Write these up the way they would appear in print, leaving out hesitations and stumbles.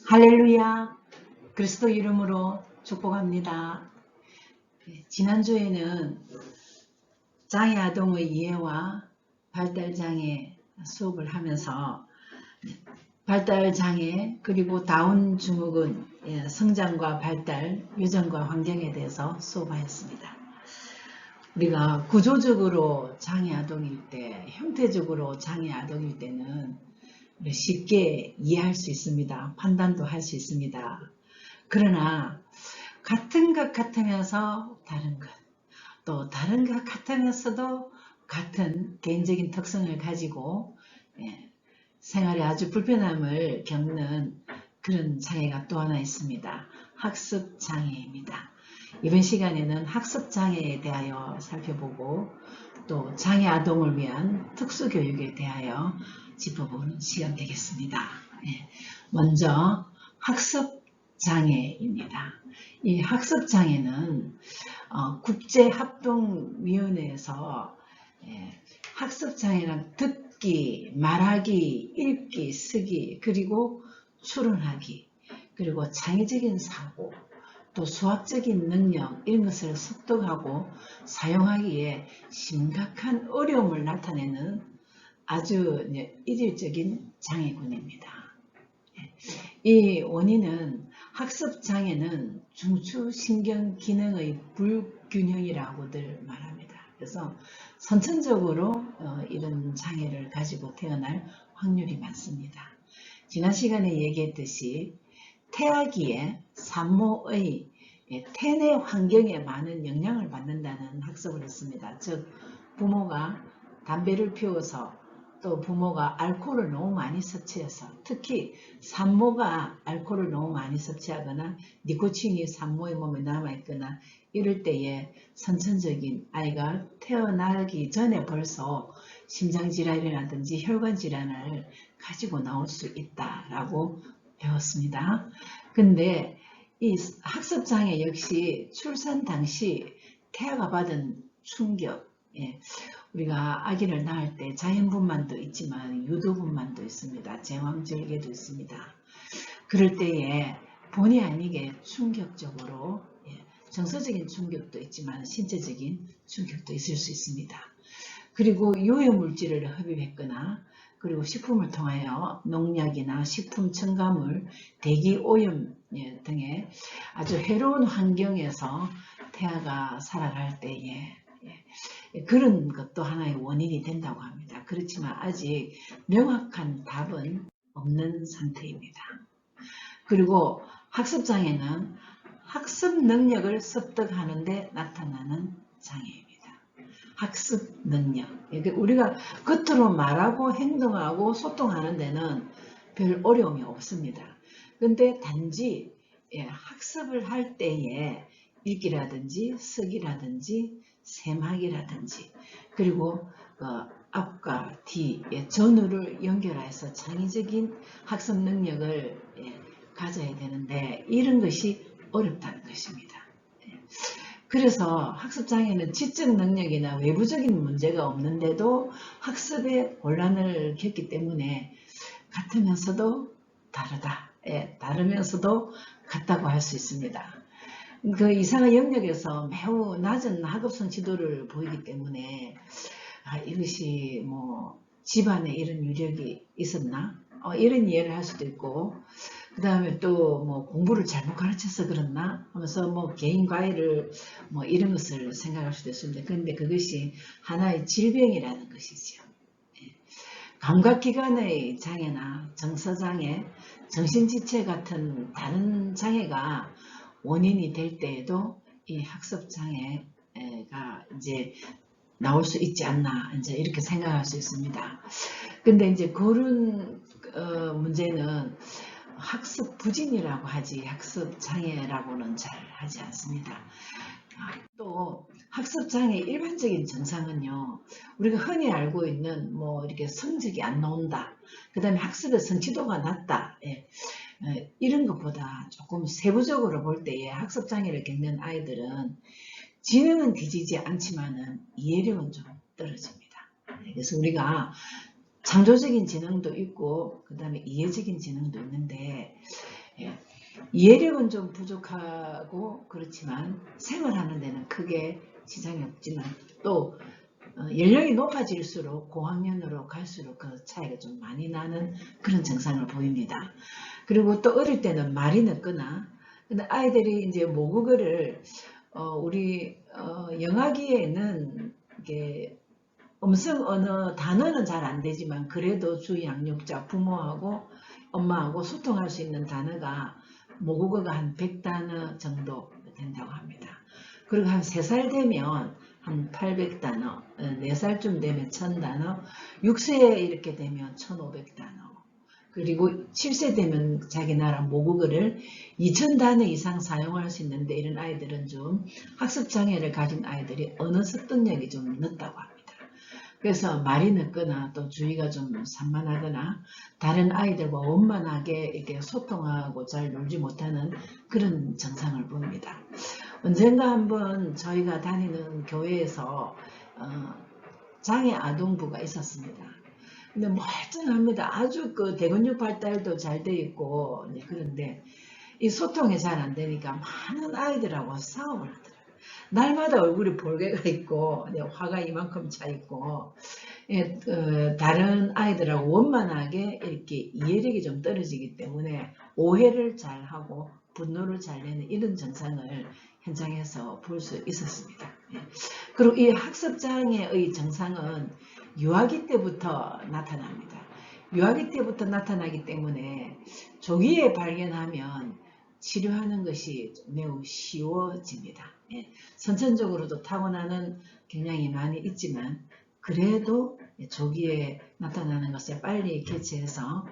할렐루야. 그리스도 이름으로 축복합니다. 지난주에는 장애아동의 이해와 발달장애 수업을 하면서 발달장애 그리고 다운 증후군 성장과 발달, 유전과 환경에 대해서 수업하였습니다. 우리가 구조적으로 장애아동일 때, 형태적으로 장애아동일 때는 쉽게 이해할 수 있습니다. 판단도 할 수 있습니다. 그러나 같은 것 같으면서 다른 것, 또 다른 것 같으면서도 같은 개인적인 특성을 가지고 생활에 아주 불편함을 겪는 그런 장애가 또 하나 있습니다. 학습장애입니다. 이번 시간에는 학습장애에 대하여 살펴보고 또 장애아동을 위한 특수교육에 대하여 짚어보는 시간 되겠습니다. 먼저 학습장애입니다. 이 학습장애는 국제합동위원회에서 학습장애란 듣기, 말하기, 읽기, 쓰기, 그리고 추론하기, 그리고 창의적인 사고, 또 수학적인 능력 이런 것을 습득하고 사용하기에 심각한 어려움을 나타내는 아주 이질적인 장애군입니다. 이 원인은 학습장애는 중추신경기능의 불균형이라고들 말합니다. 그래서 선천적으로 이런 장애를 가지고 태어날 확률이 많습니다. 지난 시간에 얘기했듯이 태아기에 산모의 태내 환경에 많은 영향을 받는다는 학습을 했습니다. 즉 부모가 담배를 피워서 또 부모가 알코올을 너무 많이 섭취해서 특히 산모가 알코올을 너무 많이 섭취하거나 니코틴이 산모의 몸에 남아있거나 이럴 때에 선천적인 아이가 태어나기 전에 벌써 심장질환이라든지 혈관질환을 가지고 나올 수 있다라고 배웠습니다. 근데 이 학습장애 역시 출산 당시 태아가 받은 충격, 우리가 아기를 낳을 때 자연분만도 있지만 유도분만도 있습니다. 제왕절개도 있습니다. 그럴 때에 본의 아니게 충격적으로 정서적인 충격도 있지만 신체적인 충격도 있을 수 있습니다. 그리고 유해물질을 흡입했거나 그리고 식품을 통하여 농약이나 식품 첨가물, 대기오염 등의 아주 해로운 환경에서 태아가 살아갈 때에 그런 것도 하나의 원인이 된다고 합니다. 그렇지만 아직 명확한 답은 없는 상태입니다. 그리고 학습장애는 학습 능력을 습득하는 데 나타나는 장애입니다. 학습 능력. 우리가 겉으로 말하고 행동하고 소통하는 데는 별 어려움이 없습니다. 근데 단지 학습을 할 때에 읽기라든지 쓰기라든지 셈하기라든지 그리고 앞과 뒤 전후를 연결해서 창의적인 학습 능력을 가져야 되는데 이런 것이 어렵다는 것입니다. 그래서 학습장애는 지적 능력이나 외부적인 문제가 없는데도 학습에 곤란을 겪기 때문에 같으면서도 다르다. 다르면서도 같다고 할 수 있습니다. 그 이상의 영역에서 매우 낮은 학업성 지도를 보이기 때문에 이것이 뭐 집안에 이런 유력이 있었나? 이런 이해를 할 수도 있고 그 다음에 또 뭐 공부를 잘못 가르쳐서 그렇나 하면서 뭐 개인 과외를 뭐 이런 것을 생각할 수도 있습니다. 그런데 그것이 하나의 질병이라는 것이죠. 감각기관의 장애나 정서장애, 정신지체 같은 다른 장애가 원인이 될 때에도 이 학습장애가 이제 나올 수 있지 않나 이제 이렇게 생각할 수 있습니다. 근데 이제 그런 문제는 학습 부진이라고 하지 학습 장애라고는 잘 하지 않습니다. 또 학습 장애 일반적인 증상은요, 우리가 흔히 알고 있는 뭐 이렇게 성적이 안 나온다, 그 다음에 학습의 성취도가 낮다, 이런 것보다 조금 세부적으로 볼 때에 학습 장애를 겪는 아이들은 지능은 뒤지지 않지만은 이해력은 좀 떨어집니다. 그래서 우리가 창조적인 지능도 있고 그 다음에 이해적인 지능도 있는데 예. 이해력은 좀 부족하고 그렇지만 생활하는 데는 크게 지장이 없지만 또 연령이 높아질수록 고학년으로 갈수록 그 차이가 좀 많이 나는 그런 증상을 보입니다. 그리고 또 어릴 때는 말이 늦거나 근데 아이들이 이제 모국어를 우리 영아기에는 이게 음성 언어 단어는 잘 안 되지만 그래도 주 양육자 부모하고 엄마하고 소통할 수 있는 단어가 모국어가 한 100단어 정도 된다고 합니다. 그리고 한 3살 되면 한 800단어, 4살쯤 되면 1000단어, 6세 이렇게 되면 1500단어, 그리고 7세 되면 자기 나라 모국어를 2000단어 이상 사용할 수 있는데 이런 아이들은 좀 학습장애를 가진 아이들이 언어 습득력이 좀 늦다고 합니다. 그래서 말이 늦거나 또 주의가 좀 산만하거나 다른 아이들과 원만하게 이렇게 소통하고 잘 놀지 못하는 그런 증상을 보입니다. 언젠가 한번 저희가 다니는 교회에서 장애 아동부가 있었습니다. 근데 멀쩡합니다. 아주 그 대근육 발달도 잘 돼 있고 그런데 이 소통이 잘 안 되니까 많은 아이들하고 싸움을 하더라고요. 날마다 얼굴이 볼개가 있고 화가 이만큼 차 있고 다른 아이들하고 원만하게 이렇게 이해력이 좀 떨어지기 때문에 오해를 잘하고 분노를 잘 내는 이런 증상을 현장에서 볼 수 있었습니다. 그리고 이 학습장애의 증상은 유아기 때부터 나타납니다. 유아기 때부터 나타나기 때문에 조기에 발견하면 치료하는 것이 매우 쉬워집니다. 선천적으로도 타고나는 경향이 많이 있지만 그래도 조기에 나타나는 것을 빨리 캐치해서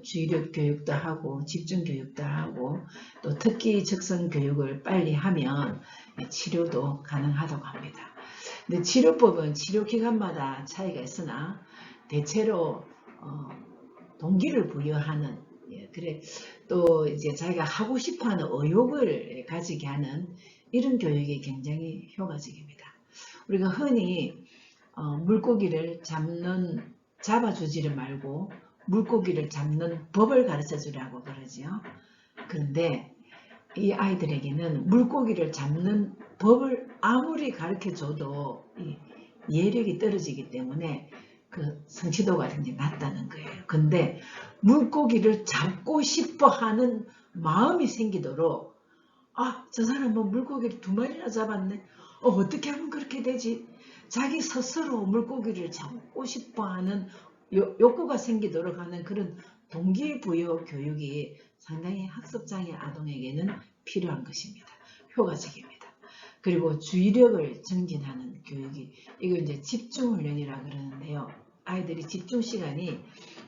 주의력 교육도 하고 집중 교육도 하고 또 특기 적성 교육을 빨리 하면 치료도 가능하다고 합니다. 근데 치료법은 치료 기간마다 차이가 있으나 대체로 동기를 부여하는 그래 또 이제 자기가 하고 싶어하는 의욕을 가지게 하는 이런 교육이 굉장히 효과적입니다. 우리가 흔히 물고기를 잡아주지를 말고 물고기를 잡는 법을 가르쳐 주라고 그러지요. 그런데 이 아이들에게는 물고기를 잡는 법을 아무리 가르쳐 줘도 이해력이 떨어지기 때문에 그 성취도가 굉장히 낮다는 거예요. 근데 물고기를 잡고 싶어 하는 마음이 생기도록 저 사람 뭐 물고기를 2마리나 잡았네. 어떻게 하면 그렇게 되지? 자기 스스로 물고기를 잡고 싶어하는 욕구가 생기도록 하는 그런 동기부여 교육이 상당히 학습장애 아동에게는 필요한 것입니다. 효과적입니다. 그리고 주의력을 증진하는 교육이 이거 이제 집중훈련이라 그러는데요. 아이들이 집중시간이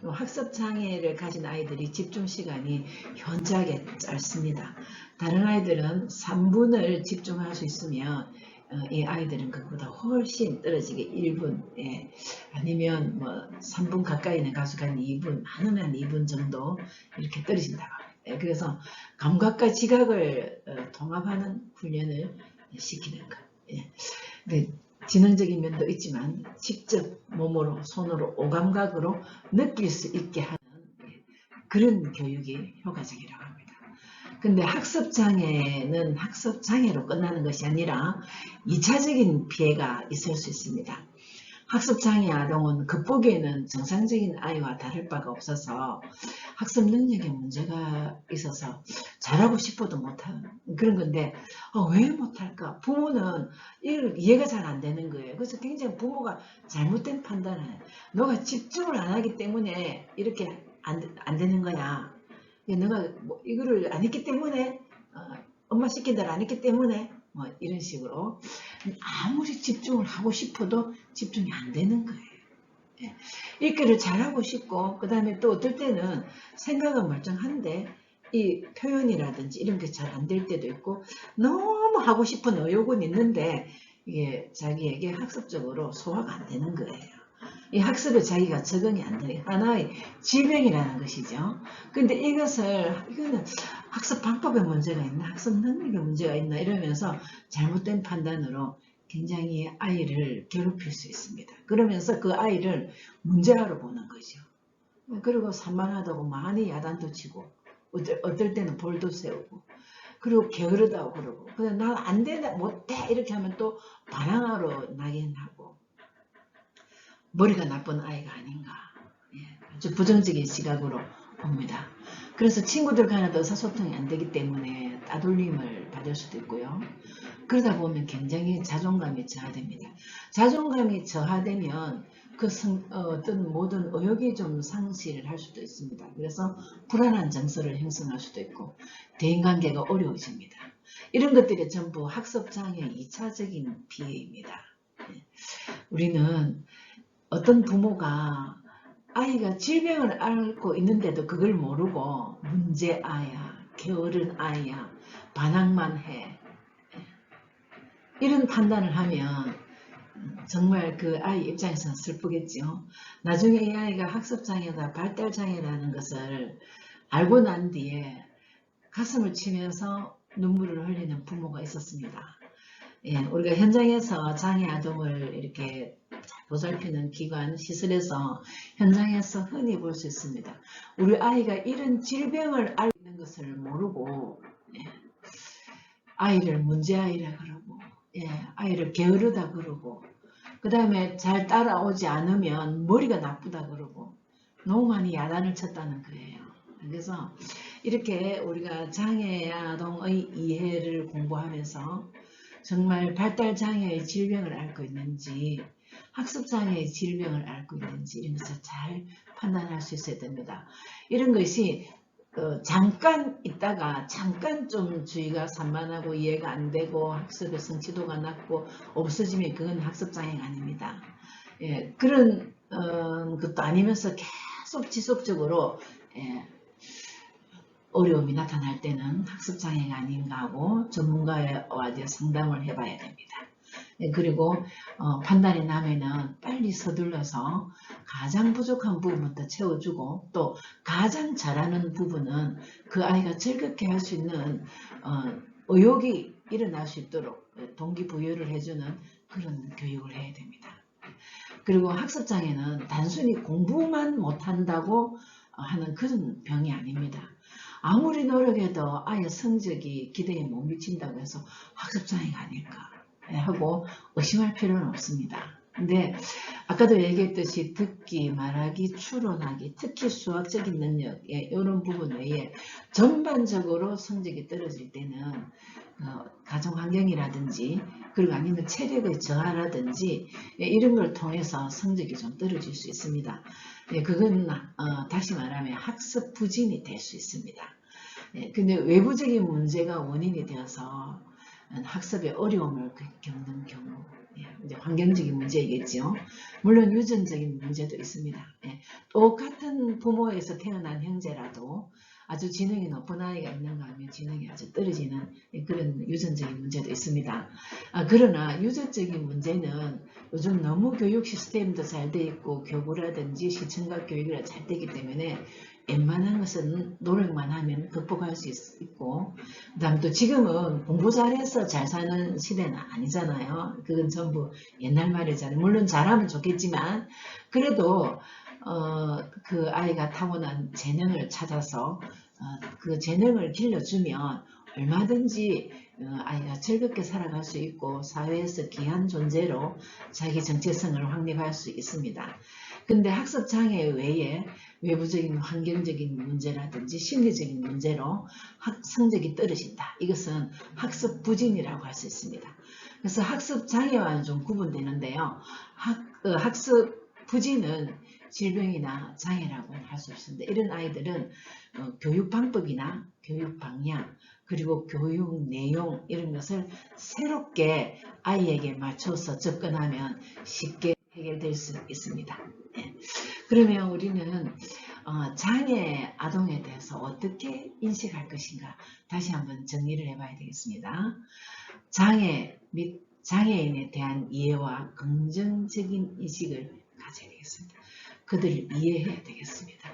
학습장애를 가진 아이들이 집중시간이 현저하게 짧습니다. 다른 아이들은 3분을 집중할 수 있으면 이 아이들은 그보다 훨씬 떨어지게 1분 아니면 뭐 3분 가까이는 가수가 한 2분 많으면 한 2분 정도 이렇게 떨어진다고 합니다. 그래서 감각과 지각을 통합하는 훈련을 시키는 것. 네, 지능적인 면도 있지만 직접 몸으로 손으로 오감각으로 느낄 수 있게 하는 그런 교육이 효과적이라고 합니다. 근데 학습장애는 학습장애로 끝나는 것이 아니라 2차적인 피해가 있을 수 있습니다. 학습장애 아동은 겉보기에는 정상적인 아이와 다를 바가 없어서 학습 능력에 문제가 있어서 잘하고 싶어도 못하는 그런 건데 왜 못할까? 부모는 이해가 잘 안 되는 거예요. 그래서 굉장히 부모가 잘못된 판단을 해요. 너가 집중을 안 하기 때문에 이렇게 안 되는 거야. 너가 뭐 이거를 안 했기 때문에 엄마 시킨 대로 안 했기 때문에 뭐 이런 식으로 아무리 집중을 하고 싶어도 집중이 안 되는 거예요. 읽기를 잘하고 싶고 그 다음에 또 어떨 때는 생각은 멀쩡한데 이 표현이라든지 이런 게 잘 안 될 때도 있고 너무 하고 싶은 의욕은 있는데 이게 자기에게 학습적으로 소화가 안 되는 거예요. 이 학습에 자기가 적응이 안 돼요. 하나의 질병이라는 것이죠. 근데 이거는 학습 방법에 문제가 있나, 학습 능력에 문제가 있나 이러면서 잘못된 판단으로 굉장히 아이를 괴롭힐 수 있습니다. 그러면서 그 아이를 문제아로 보는 거죠. 그리고 산만하다고 많이 야단도 치고 어떨 때는 볼도 세우고, 그리고 게으르다고 그러고, 그냥 난 안 된다, 못해 이렇게 하면 또 반항하러 나긴 하고, 머리가 나쁜 아이가 아닌가, 아주 부정적인 시각으로 봅니다. 그래서 친구들 간에도 의사소통이 안 되기 때문에 따돌림을 받을 수도 있고요. 그러다 보면 굉장히 자존감이 저하됩니다. 자존감이 저하되면 어떤 모든 의욕이 좀 상실을 할 수도 있습니다. 그래서 불안한 정서를 형성할 수도 있고 대인관계가 어려워집니다. 이런 것들이 전부 학습장애의 2차적인 피해입니다. 우리는 어떤 부모가 아이가 질병을 앓고 있는데도 그걸 모르고 문제아야, 게으른 아이야, 반항만 해, 이런 판단을 하면 정말 그 아이 입장에서는 슬프겠죠. 나중에 이 아이가 학습장애다, 발달장애라는 것을 알고 난 뒤에 가슴을 치면서 눈물을 흘리는 부모가 있었습니다. 우리가 현장에서 장애 아동을 이렇게 보살피는 기관, 시설에서 현장에서 흔히 볼 수 있습니다. 우리 아이가 이런 질병을 앓고 있는 것을 모르고 아이를 문제아이라 그러고 아이를 게으르다 그러고 그 다음에 잘 따라오지 않으면 머리가 나쁘다 그러고 너무 많이 야단을 쳤다는 거예요. 그래서 이렇게 우리가 장애 아동의 이해를 공부하면서 정말 발달장애의 질병을 앓고 있는지 학습장애의 질병을 앓고 있는지 이런 것을 잘 판단할 수 있어야 됩니다. 이런 것이 잠깐 있다가 잠깐 좀 주의가 산만하고 이해가 안 되고 학습의 성취도가 낮고 없어지면 그건 학습장애가 아닙니다. 그런 것도 아니면서 계속 지속적으로 어려움이 나타날 때는 학습장애가 아닌가 하고 전문가와 상담을 해봐야 됩니다. 그리고 판단이 나면은 빨리 서둘러서 가장 부족한 부분부터 채워주고 또 가장 잘하는 부분은 그 아이가 즐겁게 할 수 있는 의욕이 일어날 수 있도록 동기부여를 해주는 그런 교육을 해야 됩니다. 그리고 학습장애는 단순히 공부만 못한다고 하는 그런 병이 아닙니다. 아무리 노력해도 아이의 성적이 기대에 못 미친다고 해서 학습장애가 아닐까 하고 의심할 필요는 없습니다. 근데 아까도 얘기했듯이 듣기, 말하기, 추론하기, 특히 수학적인 능력 이런 부분 외에 전반적으로 성적이 떨어질 때는 가정환경이라든지 그리고 아니면 체력의 저하라든지 이런 걸 통해서 성적이 좀 떨어질 수 있습니다. 그건 다시 말하면 학습 부진이 될 수 있습니다. 근데 외부적인 문제가 원인이 되어서 학습에 어려움을 겪는 경우, 이제 환경적인 문제이겠죠. 물론 유전적인 문제도 있습니다. 똑같은 부모에서 태어난 형제라도 아주 지능이 높은 아이가 있는가 하면 지능이 아주 떨어지는 그런 유전적인 문제도 있습니다. 그러나 유전적인 문제는 요즘 너무 교육 시스템도 잘 돼 있고 교구라든지 시청각 교육이 잘 되기 때문에 웬만한 것은 노력만 하면 극복할 수 있고 그 다음 또 지금은 공부 잘해서 잘 사는 시대는 아니잖아요. 그건 전부 옛날 말이잖아요. 물론 잘하면 좋겠지만 그래도 그 아이가 타고난 재능을 찾아서 그 재능을 길러주면 얼마든지 아이가 즐겁게 살아갈 수 있고 사회에서 귀한 존재로 자기 정체성을 확립할 수 있습니다. 근데 학습장애 외에 외부적인 환경적인 문제라든지 심리적인 문제로 성적이 떨어진다. 이것은 학습 부진이라고 할 수 있습니다. 그래서 학습 장애와는 좀 구분되는데요. 학습 부진은 질병이나 장애라고 할 수 없습니다. 이런 아이들은 교육 방법이나 교육 방향 그리고 교육 내용 이런 것을 새롭게 아이에게 맞춰서 접근하면 쉽게 해결될 수 있습니다. 그러면 우리는 장애 아동에 대해서 어떻게 인식할 것인가 다시 한번 정리를 해봐야 되겠습니다. 장애 및 장애인에 대한 이해와 긍정적인 인식을 가져야 되겠습니다. 그들을 이해해야 되겠습니다.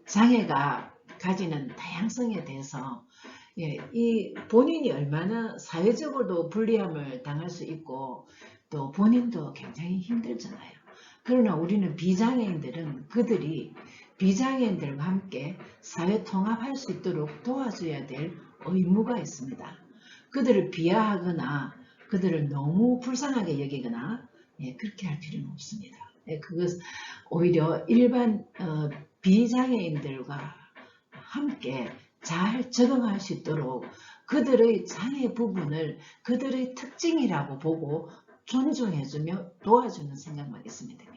장애가 가지는 다양성에 대해서 이 본인이 얼마나 사회적으로도 불리함을 당할 수 있고 또 본인도 굉장히 힘들잖아요. 그러나 우리는 비장애인들은 그들이 비장애인들과 함께 사회 통합할 수 있도록 도와줘야 될 의무가 있습니다. 그들을 비하하거나 그들을 너무 불쌍하게 여기거나 그렇게 할 필요는 없습니다. 그것 오히려 일반 비장애인들과 함께 잘 적응할 수 있도록 그들의 장애 부분을 그들의 특징이라고 보고 존중해주며 도와주는 생각만 있으면 됩니다.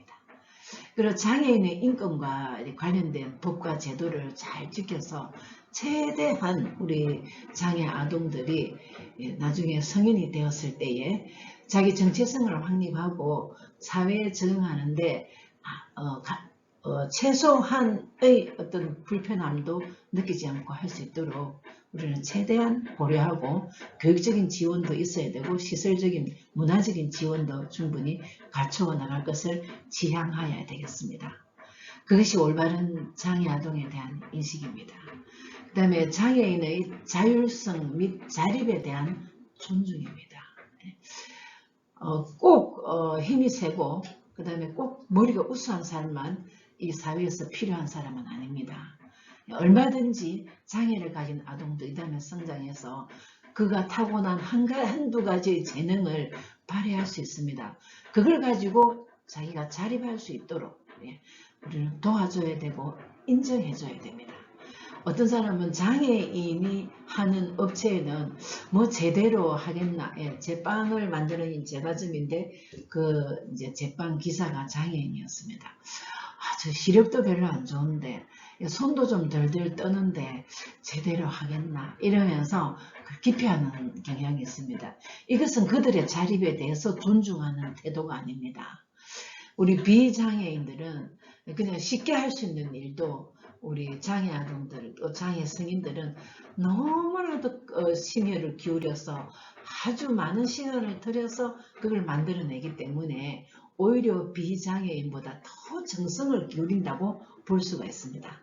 그리고 장애인의 인권과 관련된 법과 제도를 잘 지켜서 최대한 우리 장애 아동들이 나중에 성인이 되었을 때에 자기 정체성을 확립하고 사회에 적응하는데 최소한의 어떤 불편함도 느끼지 않고 할 수 있도록 우리는 최대한 고려하고 교육적인 지원도 있어야 되고 시설적인 문화적인 지원도 충분히 갖추어 나갈 것을 지향하여야 되겠습니다. 그것이 올바른 장애 아동에 대한 인식입니다. 그 다음에 장애인의 자율성 및 자립에 대한 존중입니다. 꼭 힘이 세고 그 다음에 꼭 머리가 우수한 사람만 이 사회에서 필요한 사람은 아닙니다. 얼마든지 장애를 가진 아동도 이 다음에 성장해서 그가 타고난 한두 가지의 재능을 발휘할 수 있습니다. 그걸 가지고 자기가 자립할 수 있도록 우리는 도와줘야 되고 인정해줘야 됩니다. 어떤 사람은 장애인이 하는 업체에는 뭐 제대로 하겠나, 제빵을 만드는 제과점인데 이제 제빵 기사가 장애인이었습니다. 저 시력도 별로 안 좋은데 손도 좀 덜덜 떠는데 제대로 하겠나 이러면서 기피하는 경향이 있습니다. 이것은 그들의 자립에 대해서 존중하는 태도가 아닙니다. 우리 비장애인들은 그냥 쉽게 할 수 있는 일도 우리 장애 아동들 또 장애 성인들은 너무나도 심혈을 기울여서 아주 많은 시간을 들여서 그걸 만들어내기 때문에 오히려 비장애인보다 더 정성을 기울인다고 볼 수가 있습니다.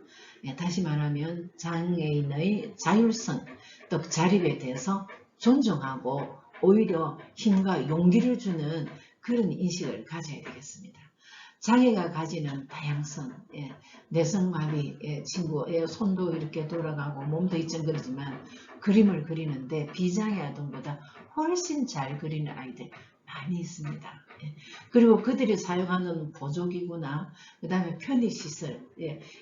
다시 말하면 장애인의 자율성 또 자립에 대해서 존중하고 오히려 힘과 용기를 주는 그런 인식을 가져야 되겠습니다. 장애가 가지는 다양성, 내성마비 친구의 손도 이렇게 돌아가고 몸도 이쯤거리지만 그림을 그리는데 비장애 아동보다 훨씬 잘 그리는 아이들 많이 있습니다. 그리고 그들이 사용하는 보조기구나 그 다음에 편의시설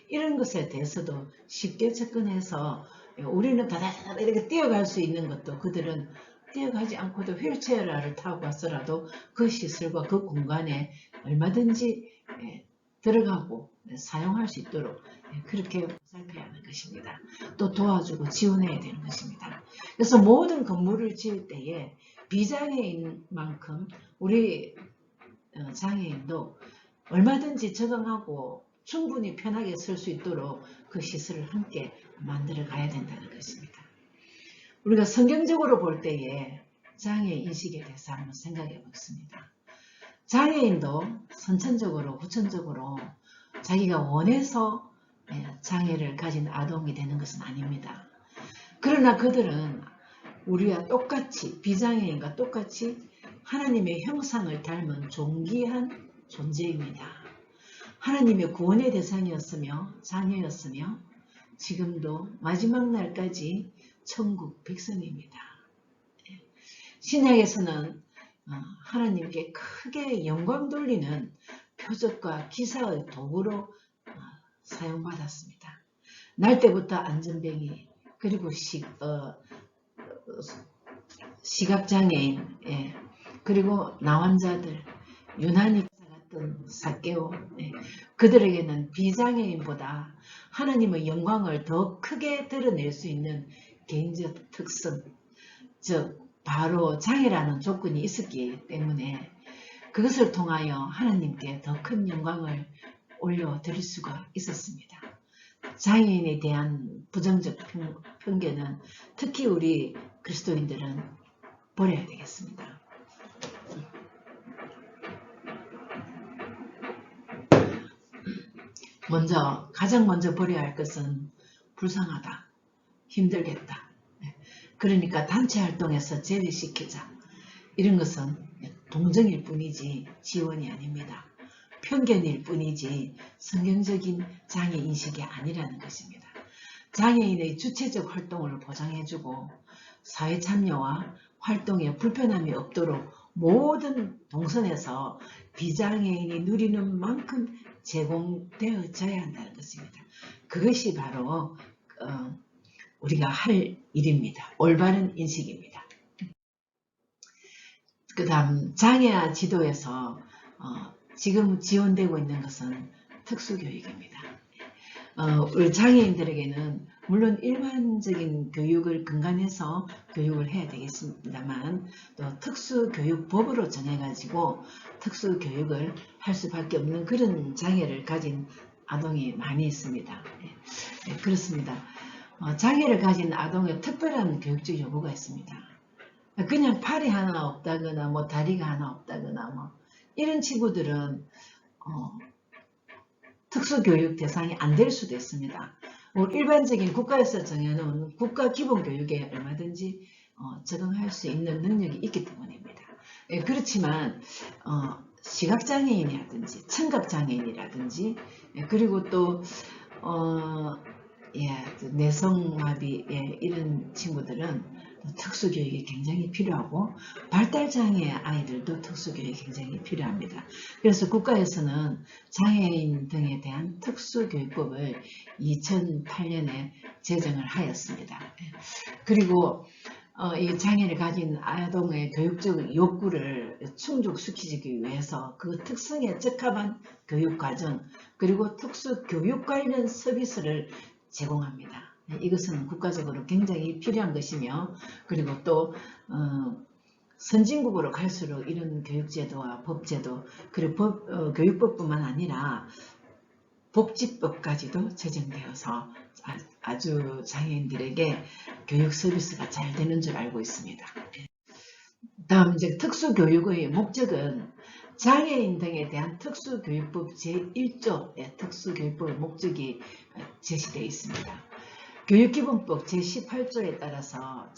이런 것에 대해서도 쉽게 접근해서 우리는 다다다다 이렇게 뛰어갈 수 있는 것도 그들은 뛰어가지 않고도 휠체어를 타고 갔더라도 그 시설과 그 공간에 얼마든지 들어가고 사용할 수 있도록 그렇게 살펴야 하는 것입니다. 또 도와주고 지원해야 되는 것입니다. 그래서 모든 건물을 지을 때에 비장애인만큼 우리 장애인도 얼마든지 적응하고 충분히 편하게 쓸 수 있도록 그 시설을 함께 만들어 가야 된다는 것입니다. 우리가 성경적으로 볼 때에 장애 인식에 대해서 한번 생각해 보겠습니다. 장애인도 선천적으로 후천적으로 자기가 원해서 장애를 가진 아동이 되는 것은 아닙니다. 그러나 그들은 우리와 똑같이 비장애인과 똑같이 하나님의 형상을 닮은 존귀한 존재입니다. 하나님의 구원의 대상이었으며 자녀였으며 지금도 마지막 날까지 천국 백성입니다. 신약에서는 하나님께 크게 영광 돌리는 표적과 기사의 도구로 사용받았습니다. 날 때부터 안전뱅이 그리고 시각장애인 그리고 나환자들 유난히 같은 삭개오 그들에게는 비장애인보다 하나님의 영광을 더 크게 드러낼 수 있는 개인적 특성 즉 바로 장애라는 조건이 있었기 때문에 그것을 통하여 하나님께 더 큰 영광을 올려드릴 수가 있었습니다. 장애인에 대한 부정적 편견은 특히 우리 그리스도인들은 버려야 되겠습니다. 가장 먼저 버려야 할 것은 불쌍하다, 힘들겠다. 그러니까 단체 활동에서 제외시키자. 이런 것은 동정일 뿐이지 지원이 아닙니다. 편견일 뿐이지 성경적인 장애 인식이 아니라는 것입니다. 장애인의 주체적 활동을 보장해주고 사회 참여와 활동에 불편함이 없도록 모든 동선에서 비장애인이 누리는 만큼 제공되어져야 한다는 것입니다. 그것이 바로 우리가 할 일입니다. 올바른 인식입니다. 그 다음 장애아 지도에서 지금 지원되고 있는 것은 특수교육입니다. 우리 장애인들에게는 물론 일반적인 교육을 근간해서 교육을 해야 되겠습니다만 또 특수교육법으로 정해가지고 특수교육을 할 수밖에 없는 그런 장애를 가진 아동이 많이 있습니다. 네, 그렇습니다. 장애를 가진 아동의 특별한 교육적 요구가 있습니다. 그냥 팔이 하나 없다거나 뭐 다리가 하나 없다거나 뭐 이런 친구들은 특수교육 대상이 안 될 수도 있습니다. 일반적인 국가에서 정해놓은 국가 기본교육에 얼마든지 적응할 수 있는 능력이 있기 때문입니다. 그렇지만 시각장애인이라든지 청각장애인이라든지 그리고 또 내성마비 이런 친구들은 특수교육이 굉장히 필요하고 발달장애 아이들도 특수교육이 굉장히 필요합니다. 그래서 국가에서는 장애인 등에 대한 특수교육법을 2008년에 제정을 하였습니다. 그리고 이 장애를 가진 아동의 교육적 욕구를 충족시키기 위해서 그 특성에 적합한 교육과정 그리고 특수교육 관련 서비스를 제공합니다. 이것은 국가적으로 굉장히 필요한 것이며 그리고 또 선진국으로 갈수록 이런 교육제도와 법제도 그리고 교육법뿐만 아니라 복지법까지도 제정되어서 아주 장애인들에게 교육 서비스가 잘 되는 줄 알고 있습니다. 다음 이제 특수교육의 목적은 장애인 등에 대한 특수교육법 제1조의 특수교육법의 목적이 제시되어 있습니다. 교육기본법 제18조에 따라서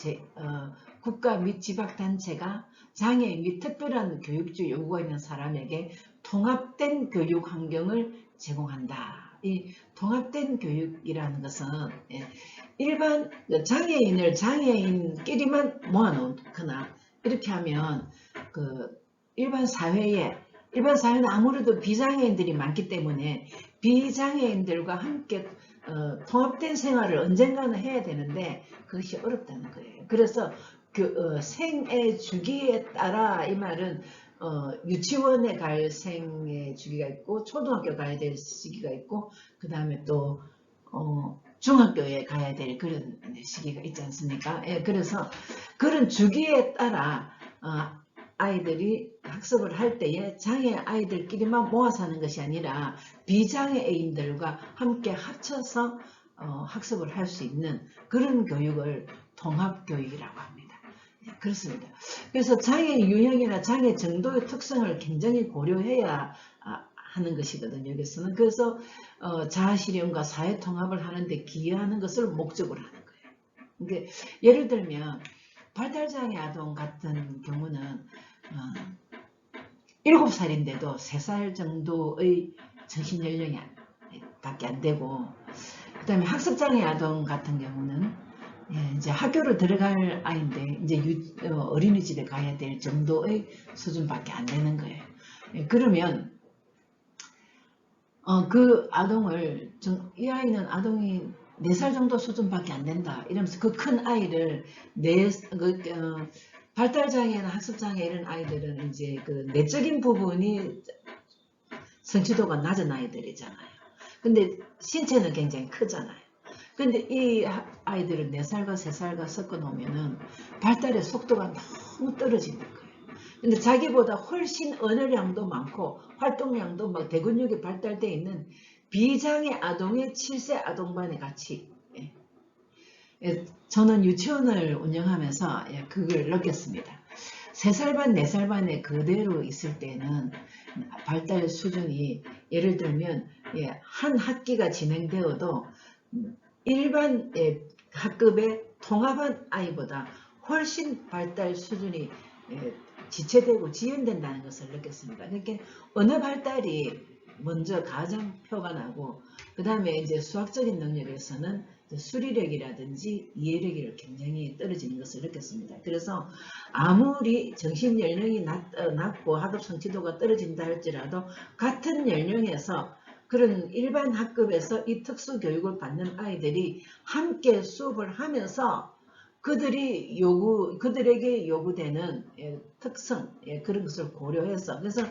국가 및 지방단체가 장애 및 특별한 교육적 요구가 있는 사람에게 통합된 교육 환경을 제공한다. 이 통합된 교육이라는 것은 일반 장애인을 장애인끼리만 모아놓거나 이렇게 하면 일반 사회는 아무래도 비장애인들이 많기 때문에 비장애인들과 함께 통합된 생활을 언젠가는 해야 되는데 그것이 어렵다는 거예요. 그래서 생애 주기에 따라 이 말은 유치원에 갈 생애 주기가 있고 초등학교 가야 될 시기가 있고 그 다음에 또 중학교에 가야 될 그런 시기가 있지 않습니까? 그래서 그런 주기에 따라 아이들이 학습을 할 때에 장애 아이들끼리만 모아서 하는 것이 아니라 비장애인들과 함께 합쳐서 학습을 할 수 있는 그런 교육을 통합교육이라고 합니다. 그렇습니다. 그래서 장애 유형이나 장애 정도의 특성을 굉장히 고려해야 하는 것이거든요. 여기서는 그래서 자아실현과 사회통합을 하는데 기여하는 것을 목적으로 하는 거예요. 그러니까 예를 들면 발달장애 아동 같은 경우는 7살인데도 3살 정도의 정신연령이 밖에 안 되고 그 다음에 학습장애 아동 같은 경우는 이제 학교를 들어갈 아이인데 이제 어린이집에 가야 될 정도의 수준밖에 안 되는 거예요. 그러면 그 아동을 이 아이는 아동이 4살 정도 수준밖에 안 된다 이러면서 그 큰 아이를 발달장애나 학습장애 이런 아이들은 이제 그 내적인 부분이 성취도가 낮은 아이들이잖아요. 근데 신체는 굉장히 크잖아요. 근데 이 아이들을 4살과 3살과 섞어 놓으면은 발달의 속도가 너무 떨어지는 거예요. 근데 자기보다 훨씬 언어량도 많고 활동량도 막 대근육이 발달되어 있는 비장애 아동의 7세 아동반에 같이 저는 유치원을 운영하면서 그걸 느꼈습니다. 3살 반, 4살 반에 그대로 있을 때는 발달 수준이 예를 들면 한 학기가 진행되어도 일반 학급의 통합한 아이보다 훨씬 발달 수준이 지체되고 지연된다는 것을 느꼈습니다. 그러니까 언어 발달이 먼저 가장 표가 나고, 그 다음에 이제 수학적인 능력에서는 수리력이라든지 이해력이 굉장히 떨어지는 것을 느꼈습니다. 그래서 아무리 정신 연령이 낮고 학업 성취도가 떨어진다 할지라도 같은 연령에서 그런 일반 학급에서 이 특수 교육을 받는 아이들이 함께 수업을 하면서 그들에게 요구되는 특성, 그런 것을 고려해서, 그래서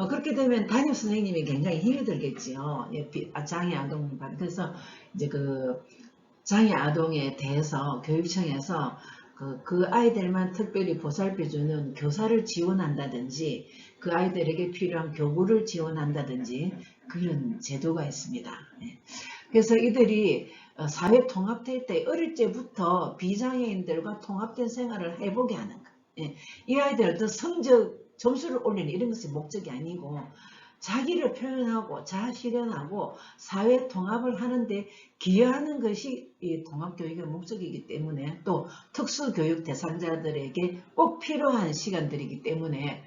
그렇게 되면 담임 선생님이 굉장히 힘이 들겠지요. 장애 아동, 그래서 이제 그 장애 아동에 대해서 교육청에서 그 아이들만 특별히 보살펴주는 교사를 지원한다든지, 그 아이들에게 필요한 교구를 지원한다든지, 그런 제도가 있습니다. 그래서 이들이 사회 통합될 때 어릴 때부터 비장애인들과 통합된 생활을 해보게 하는 것. 이 아이들은 성적, 점수를 올리는 이런 것이 목적이 아니고, 자기를 표현하고 자아실현하고 사회 통합을 하는데 기여하는 것이 이 통합교육의 목적이기 때문에, 또 특수교육 대상자들에게 꼭 필요한 시간들이기 때문에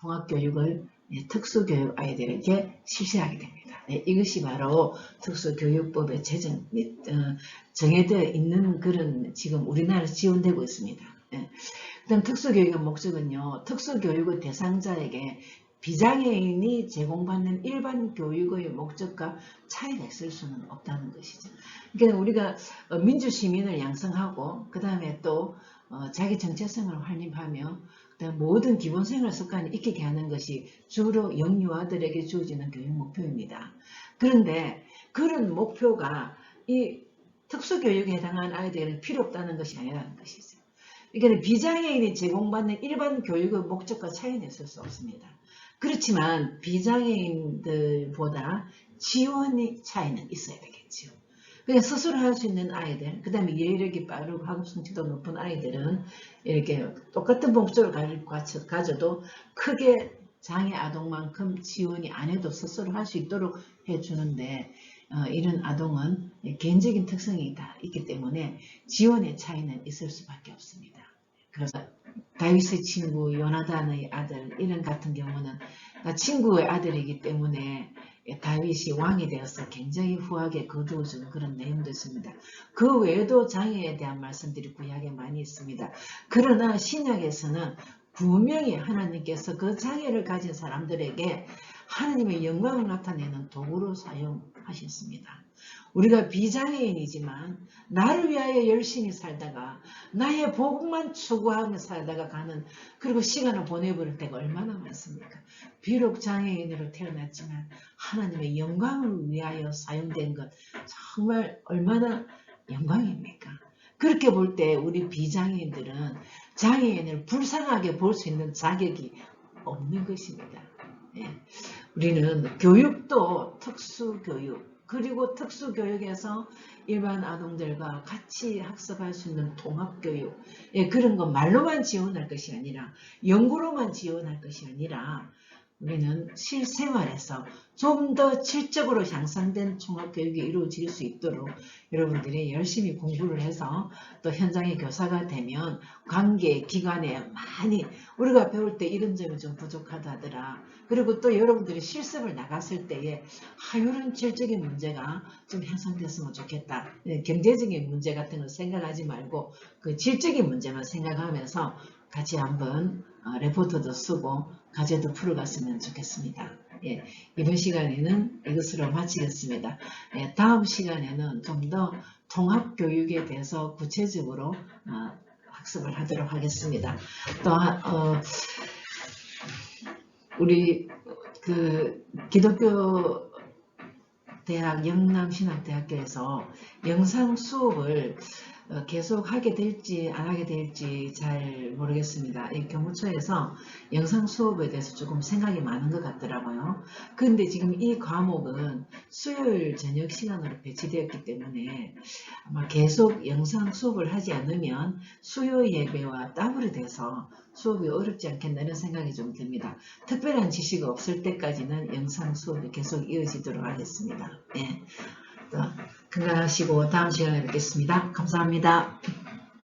통합교육을 특수교육 아이들에게 실시하게 됩니다. 이것이 바로 특수교육법의 정해져 있는 그런 지금 우리나라에서 지원되고 있습니다. 그다음 특수교육의 목적은요, 특수교육의 대상자에게 비장애인이 제공받는 일반 교육의 목적과 차이가 있을 수는 없다는 것이죠. 그러니까 우리가 민주시민을 양성하고, 그 다음에 또 자기 정체성을 확립하며, 그다음 모든 기본생활 습관을 익히게 하는 것이 주로 영유아들에게 주어지는 교육 목표입니다. 그런데 그런 목표가 이 특수교육에 해당하는 아이들에게는 필요 없다는 것이 아니라는 것이죠. 그러니까 비장애인이 제공받는 일반 교육의 목적과 차이는 있을 수 없습니다. 그렇지만 비장애인들보다 지원의 차이는 있어야 되겠죠. 그냥 스스로 할 수 있는 아이들, 그 다음에 이해력이 빠르고 학업 성취도 높은 아이들은 이렇게 똑같은 목적을 가져도 크게 장애 아동만큼 지원이 안 해도 스스로 할 수 있도록 해주는데, 이런 아동은 개인적인 특성이 다 있기 때문에 지원의 차이는 있을 수밖에 없습니다. 그래서 다윗의 친구 요나단의 아들 이런 같은 경우는 친구의 아들이기 때문에 다윗이 왕이 되어서 굉장히 후하게 거두어준 그런 내용도 있습니다. 그 외에도 장애에 대한 말씀들이 구약에 많이 있습니다. 그러나 신약에서는 분명히 하나님께서 그 장애를 가진 사람들에게 하나님의 영광을 나타내는 도구로 사용하셨습니다. 우리가 비장애인이지만 나를 위하여 열심히 살다가 나의 복만 추구하며 살다가 가는, 그리고 시간을 보내버릴 때가 얼마나 많습니까? 비록 장애인으로 태어났지만 하나님의 영광을 위하여 사용된 것 정말 얼마나 영광입니까? 그렇게 볼 때 우리 비장애인들은 장애인을 불쌍하게 볼 수 있는 자격이 없는 것입니다. 우리는 교육도 특수교육, 그리고 특수교육에서 일반 아동들과 같이 학습할 수 있는 통합교육, 그런 거 말로만 지원할 것이 아니라, 연구로만 지원할 것이 아니라, 우리는 실생활에서 좀 더 질적으로 향상된 종합교육이 이루어질 수 있도록 여러분들이 열심히 공부를 해서 또 현장의 교사가 되면 관계 기관에 많이 우리가 배울 때 이런 점이 좀 부족하다 하더라. 그리고 또 여러분들이 실습을 나갔을 때에 이런 질적인 문제가 좀 향상됐으면 좋겠다. 경제적인 문제 같은 거 생각하지 말고 그 질적인 문제만 생각하면서 같이 한번 레포트도 쓰고 과제도 풀어갔으면 좋겠습니다. 이번 시간에는 이것으로 마치겠습니다. 다음 시간에는 좀 더 통합교육에 대해서 구체적으로 학습을 하도록 하겠습니다. 또 우리 그 기독교 대학 영남신학대학교에서 영상 수업을 계속 하게 될지 안 하게 될지 잘 모르겠습니다. 이 교무처에서 영상 수업에 대해서 조금 생각이 많은 것 같더라고요. 그런데 지금 이 과목은 수요일 저녁 시간으로 배치되었기 때문에 아마 계속 영상 수업을 하지 않으면 수요 예배와 더블이 돼서 수업이 어렵지 않겠다는 생각이 좀 듭니다. 특별한 지시가 없을 때까지는 영상 수업이 계속 이어지도록 하겠습니다. 건강하시고 다음 시간에 뵙겠습니다. 감사합니다.